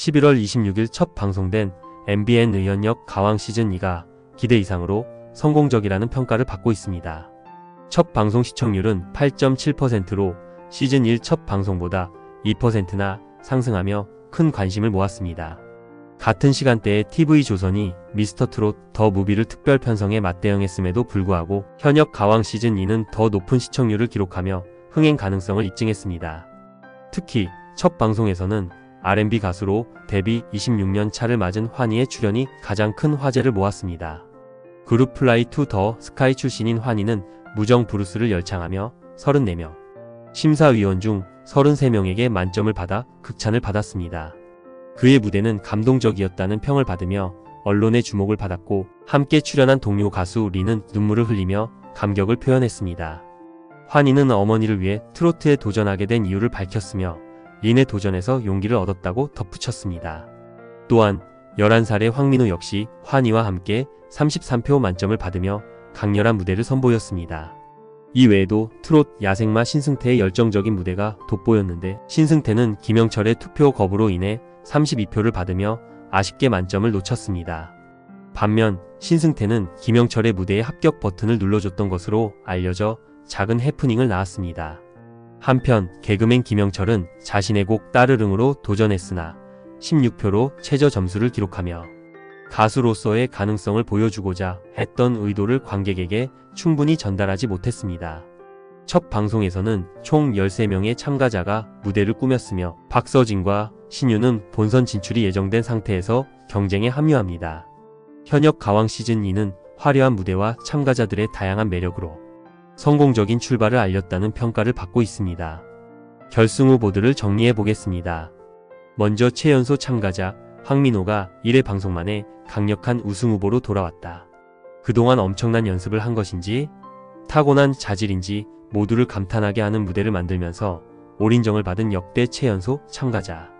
11월 26일 첫 방송된 MBN 의연역 가왕 시즌2가 기대 이상으로 성공적이라는 평가를 받고 있습니다. 첫 방송 시청률은 8.7%로 시즌1 첫 방송보다 2%나 상승하며 큰 관심을 모았습니다. 같은 시간대에 TV조선이 미스터트롯 더 무비를 특별 편성에 맞대응했음에도 불구하고 현역 가왕 시즌2는 더 높은 시청률을 기록하며 흥행 가능성을 입증했습니다. 특히 첫 방송에서는 R&B 가수로 데뷔 26년 차를 맞은 환희의 출연이 가장 큰 화제를 모았습니다. 그룹 플라이 투 더 스카이 출신인 환희는 무정 브루스를 열창하며 34명, 심사위원 중 33명에게 만점을 받아 극찬을 받았습니다. 그의 무대는 감동적이었다는 평을 받으며 언론의 주목을 받았고, 함께 출연한 동료 가수 리는 눈물을 흘리며 감격을 표현했습니다. 환희는 어머니를 위해 트로트에 도전하게 된 이유를 밝혔으며 린의 도전에서 용기를 얻었다고 덧붙였습니다. 또한 11살의 황민호 역시 환희와 함께 33표 만점을 받으며 강렬한 무대를 선보였습니다. 이 외에도 트롯 야생마 신승태의 열정적인 무대가 돋보였는데, 신승태는 김영철의 투표 거부로 인해 32표를 받으며 아쉽게 만점을 놓쳤습니다. 반면 신승태는 김영철의 무대에 합격 버튼을 눌러줬던 것으로 알려져 작은 해프닝을 낳았습니다. 한편 개그맨 김영철은 자신의 곡 따르릉으로 도전했으나 16표로 최저 점수를 기록하며 가수로서의 가능성을 보여주고자 했던 의도를 관객에게 충분히 전달하지 못했습니다. 첫 방송에서는 총 13명의 참가자가 무대를 꾸몄으며 박서진과 신유는 본선 진출이 예정된 상태에서 경쟁에 합류합니다. 현역 가왕 시즌2는 화려한 무대와 참가자들의 다양한 매력으로 성공적인 출발을 알렸다는 평가를 받고 있습니다. 결승 후보들을 정리해 보겠습니다. 먼저 최연소 참가자 황민호가 1회 방송 만에 강력한 우승 후보로 돌아왔다. 그동안 엄청난 연습을 한 것인지 타고난 자질인지 모두를 감탄하게 하는 무대를 만들면서 올인정을 받은 역대 최연소 참가자.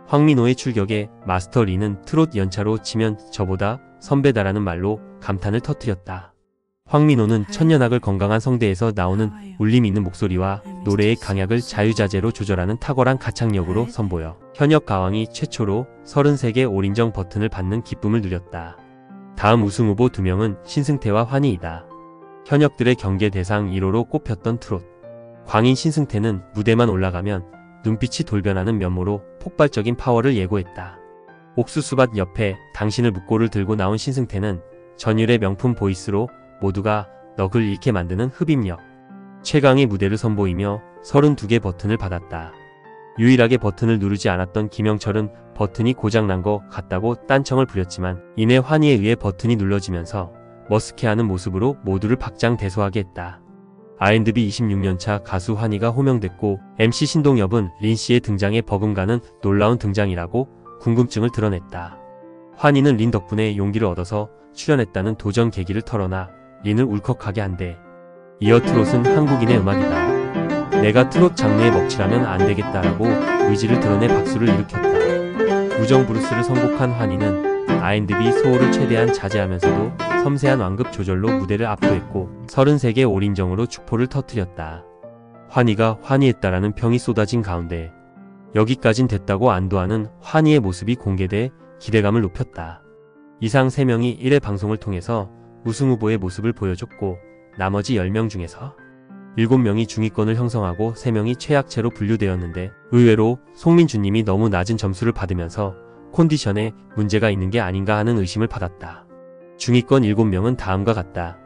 황민호의 출격에 마스터 리는 트롯 연차로 치면 저보다 선배다라는 말로 감탄을 터뜨렸다. 황민호는 천년악을 건강한 성대에서 나오는 울림 있는 목소리와 노래의 강약을 자유자재로 조절하는 탁월한 가창력으로 선보여 현역 가왕이 최초로 33개 올인정 버튼을 받는 기쁨을 누렸다. 다음 우승 후보 2명은 신승태와 환희이다. 현역들의 경계 대상 1호로 꼽혔던 트롯 광인 신승태는 무대만 올라가면 눈빛이 돌변하는 면모로 폭발적인 파워를 예고했다. 옥수수밭 옆에 당신을 묻고를 들고 나온 신승태는 전율의 명품 보이스로 모두가 넋을 잃게 만드는 흡입력, 최강의 무대를 선보이며 32개 버튼을 받았다. 유일하게 버튼을 누르지 않았던 김영철은 버튼이 고장난 것 같다고 딴청을 부렸지만 이내 환희에 의해 버튼이 눌러지면서 머쓱해하는 모습으로 모두를 박장대소하게 했다. R&B 26년차 가수 환희가 호명됐고, MC 신동엽은 린씨의 등장에 버금가는 놀라운 등장이라고 궁금증을 드러냈다. 환희는 린 덕분에 용기를 얻어서 출연했다는 도전 계기를 털어놔 린을 울컥하게 한대. 이어 트롯은 한국인의 음악이다. 내가 트롯 장르에 먹칠하면 안 되겠다라고 의지를 드러내 박수를 일으켰다. 무정 브루스를 선곡한 환희는 R&B 소호를 최대한 자제하면서도 섬세한 완급 조절로 무대를 압도했고 33개 올인정으로 축포를 터뜨렸다. 환희가 환희했다라는 평이 쏟아진 가운데 여기까진 됐다고 안도하는 환희의 모습이 공개돼 기대감을 높였다. 이상 3명이 1회 방송을 통해서 우승 후보의 모습을 보여줬고, 나머지 10명 중에서 7명이 중위권을 형성하고 3명이 최약체로 분류되었는데, 의외로 송민주님이 너무 낮은 점수를 받으면서 컨디션에 문제가 있는 게 아닌가 하는 의심을 받았다. 중위권 7명은 다음과 같다.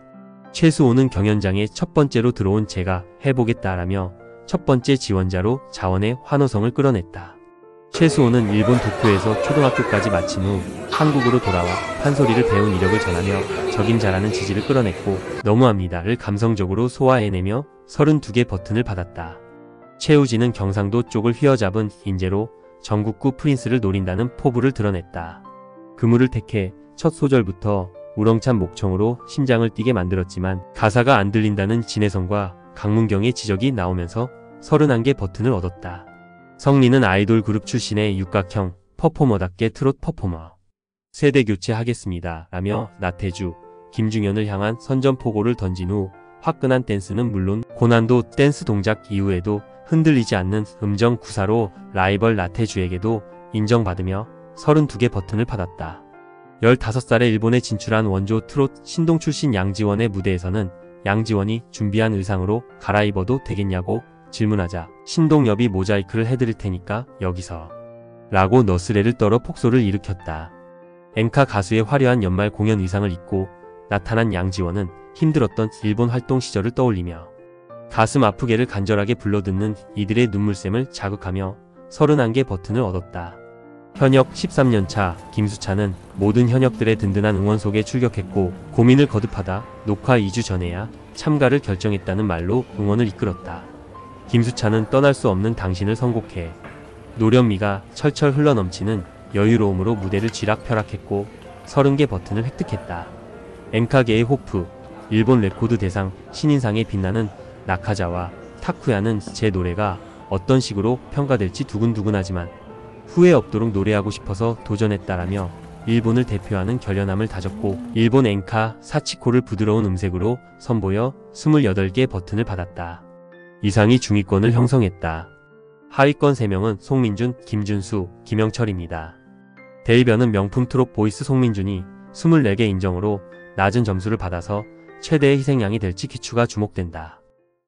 최수호는 경연장에 첫 번째로 들어온 제가 해보겠다라며 첫 번째 지원자로 자원의 환호성을 끌어냈다. 최수호는 일본 도쿄에서 초등학교까지 마친 후 한국으로 돌아와 판소리를 배운 이력을 전하며 적임자라는 지지를 끌어냈고, 너무합니다를 감성적으로 소화해내며 32개 버튼을 받았다. 최우진은 경상도 쪽을 휘어잡은 인재로 전국구 프린스를 노린다는 포부를 드러냈다. 그물을 택해 첫 소절부터 우렁찬 목청으로 심장을 뛰게 만들었지만 가사가 안 들린다는 진혜성과 강문경의 지적이 나오면서 31개 버튼을 얻었다. 성리는 아이돌 그룹 출신의 육각형 퍼포머답게 트롯 퍼포머 세대 교체하겠습니다 라며 나태주, 김중현을 향한 선전포고를 던진 후 화끈한 댄스는 물론 고난도 댄스 동작 이후에도 흔들리지 않는 음정 구사로 라이벌 나태주에게도 인정받으며 32개 버튼을 받았다. 15살에 일본에 진출한 원조 트롯 신동 출신 양지원의 무대에서는 양지원이 준비한 의상으로 갈아입어도 되겠냐고 질문하자 신동엽이 모자이크를 해드릴 테니까 여기서 라고 너스레를 떨어 폭소를 일으켰다. 엔카 가수의 화려한 연말 공연 의상을 입고 나타난 양지원은 힘들었던 일본 활동 시절을 떠올리며 가슴 아프게를 간절하게 불러듣는 이들의 눈물샘을 자극하며 31개 버튼을 얻었다. 현역 13년차 김수찬은 모든 현역들의 든든한 응원 속에 출격했고 고민을 거듭하다 녹화 2주 전에야 참가를 결정했다는 말로 응원을 이끌었다. 김수찬은 떠날 수 없는 당신을 선곡해 노련미가 철철 흘러넘치는 여유로움으로 무대를 쥐락펴락했고 30개 버튼을 획득했다. 엔카계의 호프, 일본 레코드 대상 신인상에 빛나는 나카자와 타쿠야는 제 노래가 어떤 식으로 평가될지 두근두근하지만 후회 없도록 노래하고 싶어서 도전했다라며 일본을 대표하는 결연함을 다졌고 일본 엔카 사치코를 부드러운 음색으로 선보여 28개 버튼을 받았다. 이상이 중위권을 형성했다. 하위권 3명은 송민준, 김준수, 김영철입니다. 대이변은 명품 트롯 보이스 송민준이 24개 인정으로 낮은 점수를 받아서 최대의 희생양이 될지 귀추가 주목된다.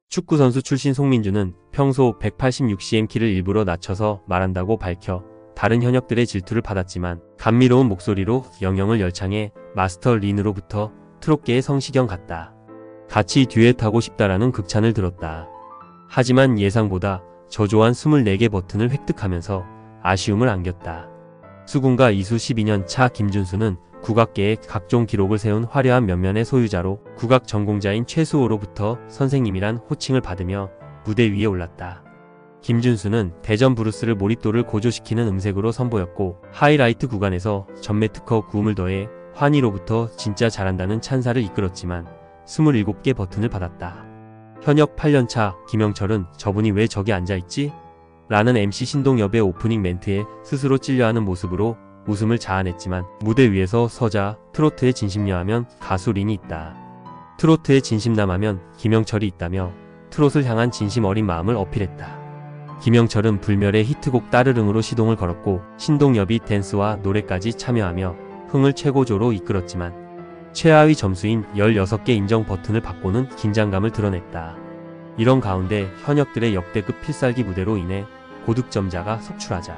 축구선수 출신 송민준은 평소 186cm 키를 일부러 낮춰서 말한다고 밝혀 다른 현역들의 질투를 받았지만 감미로운 목소리로 영영을 열창해 마스터 린으로부터 트롯계의 성시경 같다. 같이 듀엣하고 싶다라는 극찬을 들었다. 하지만 예상보다 저조한 24개 버튼을 획득하면서 아쉬움을 안겼다. 수군과 이수 12년 차 김준수는 국악계의 각종 기록을 세운 화려한 면면의 소유자로 국악 전공자인 최수호로부터 선생님이란 호칭을 받으며 무대 위에 올랐다. 김준수는 대전 브루스를 몰입도를 고조시키는 음색으로 선보였고 하이라이트 구간에서 전매 특허 구음을 더해 환희로부터 진짜 잘한다는 찬사를 이끌었지만 27개 버튼을 받았다. 현역 8년차 김영철은 저분이 왜 저기 앉아있지? 라는 MC 신동엽의 오프닝 멘트에 스스로 찔려하는 모습으로 웃음을 자아냈지만 무대 위에서 서자 트로트에 진심녀하면 가수 린이 있다. 트로트에 진심남하면 김영철이 있다며 트롯을 향한 진심 어린 마음을 어필했다. 김영철은 불멸의 히트곡 따르릉으로 시동을 걸었고 신동엽이 댄스와 노래까지 참여하며 흥을 최고조로 이끌었지만 최하위 점수인 16개 인정 버튼을 받고는 긴장감을 드러냈다. 이런 가운데 현역들의 역대급 필살기 무대로 인해 고득점자가 속출하자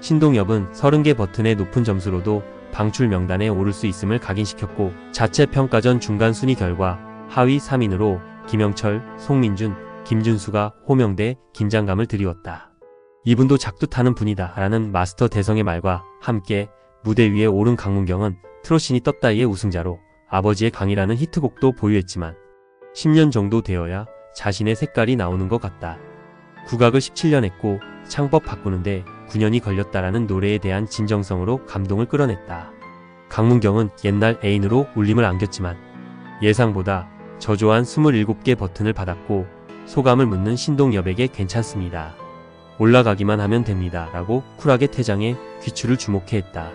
신동엽은 30개 버튼의 높은 점수로도 방출 명단에 오를 수 있음을 각인시켰고 자체 평가전 중간 순위 결과 하위 3인으로 김영철, 송민준, 김준수가 호명돼 긴장감을 드리웠다. 이분도 작두 타는 분이다 라는 마스터 대성의 말과 함께 무대 위에 오른 강문경은 트롯신이 떴다이의 우승자로 아버지의 강이라는 히트곡도 보유했지만 10년 정도 되어야 자신의 색깔이 나오는 것 같다. 국악을 17년 했고 창법 바꾸는데 9년이 걸렸다라는 노래에 대한 진정성으로 감동을 끌어냈다. 강문경은 옛날 애인으로 울림을 안겼지만 예상보다 저조한 27개 버튼을 받았고 소감을 묻는 신동엽에게 괜찮습니다. 올라가기만 하면 됩니다. 라고 쿨하게 퇴장해 귀추를 주목해 했다.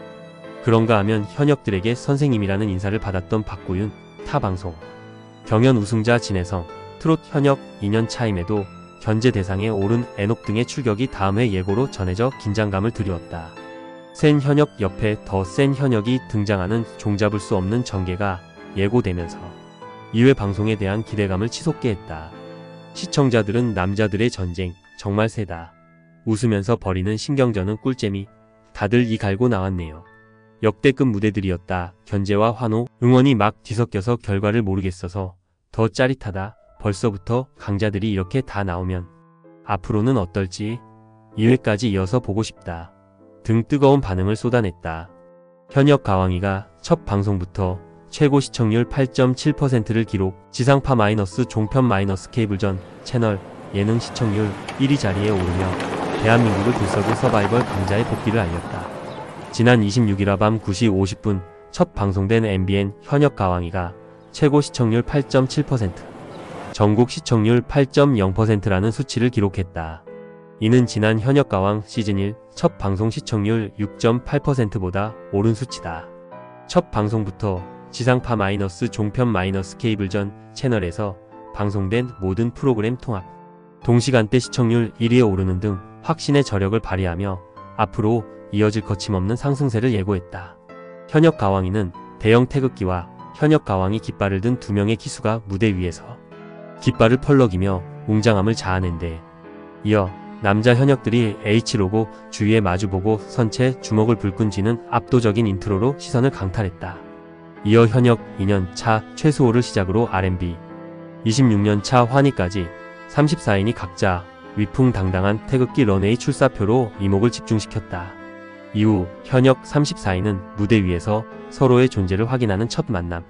그런가 하면 현역들에게 선생님이라는 인사를 받았던 박고윤, 타방송, 경연 우승자 진혜성, 트롯 현역 2년 차임에도 견제 대상에 오른 애녹 등의 출격이 다음 해 예고로 전해져 긴장감을 드리웠다. 센 현역 옆에 더 센 현역이 등장하는 종잡을 수 없는 전개가 예고되면서 2회 방송에 대한 기대감을 치솟게 했다. 시청자들은 남자들의 전쟁 정말 세다. 웃으면서 벌이는 신경전은 꿀잼이 다들 이 갈고 나왔네요. 역대급 무대들이었다. 견제와 환호, 응원이 막 뒤섞여서 결과를 모르겠어서 더 짜릿하다. 벌써부터 강자들이 이렇게 다 나오면 앞으로는 어떨지 2회까지 이어서 보고 싶다. 등 뜨거운 반응을 쏟아냈다. 현역 가왕이가 첫 방송부터 최고 시청률 8.7%를 기록, 지상파 마이너스 종편 마이너스 케이블전 채널 예능 시청률 1위 자리에 오르며 대한민국을 들썩일 서바이벌 강자의 복귀를 알렸다. 지난 26일 밤 9시 50분 첫 방송된 MBN 현역 가왕이가 최고 시청률 8.7%, 전국 시청률 8.0%라는 수치를 기록했다. 이는 지난 현역 가왕 시즌1 첫 방송 시청률 6.8%보다 오른 수치다. 첫 방송부터 지상파 마이너스 종편 마이너스 케이블전 채널에서 방송된 모든 프로그램 통합, 동시간대 시청률 1위에 오르는 등 확신의 저력을 발휘하며 앞으로 이어질 거침없는 상승세를 예고했다. 현역 가왕이는 대형 태극기와 현역 가왕이 깃발을 든 두 명의 기수가 무대 위에서 깃발을 펄럭이며 웅장함을 자아낸대. 이어 남자 현역들이 H로고 주위에 마주보고 선체 주먹을 불끈 쥐는 압도적인 인트로로 시선을 강탈했다. 이어 현역 2년 차 최수호를 시작으로 R&B, 26년 차 환희까지 34인이 각자 위풍당당한 태극기 런웨이 출사표로 이목을 집중시켰다. 이후 현역 34인은 무대 위에서 서로의 존재를 확인하는 첫 만남.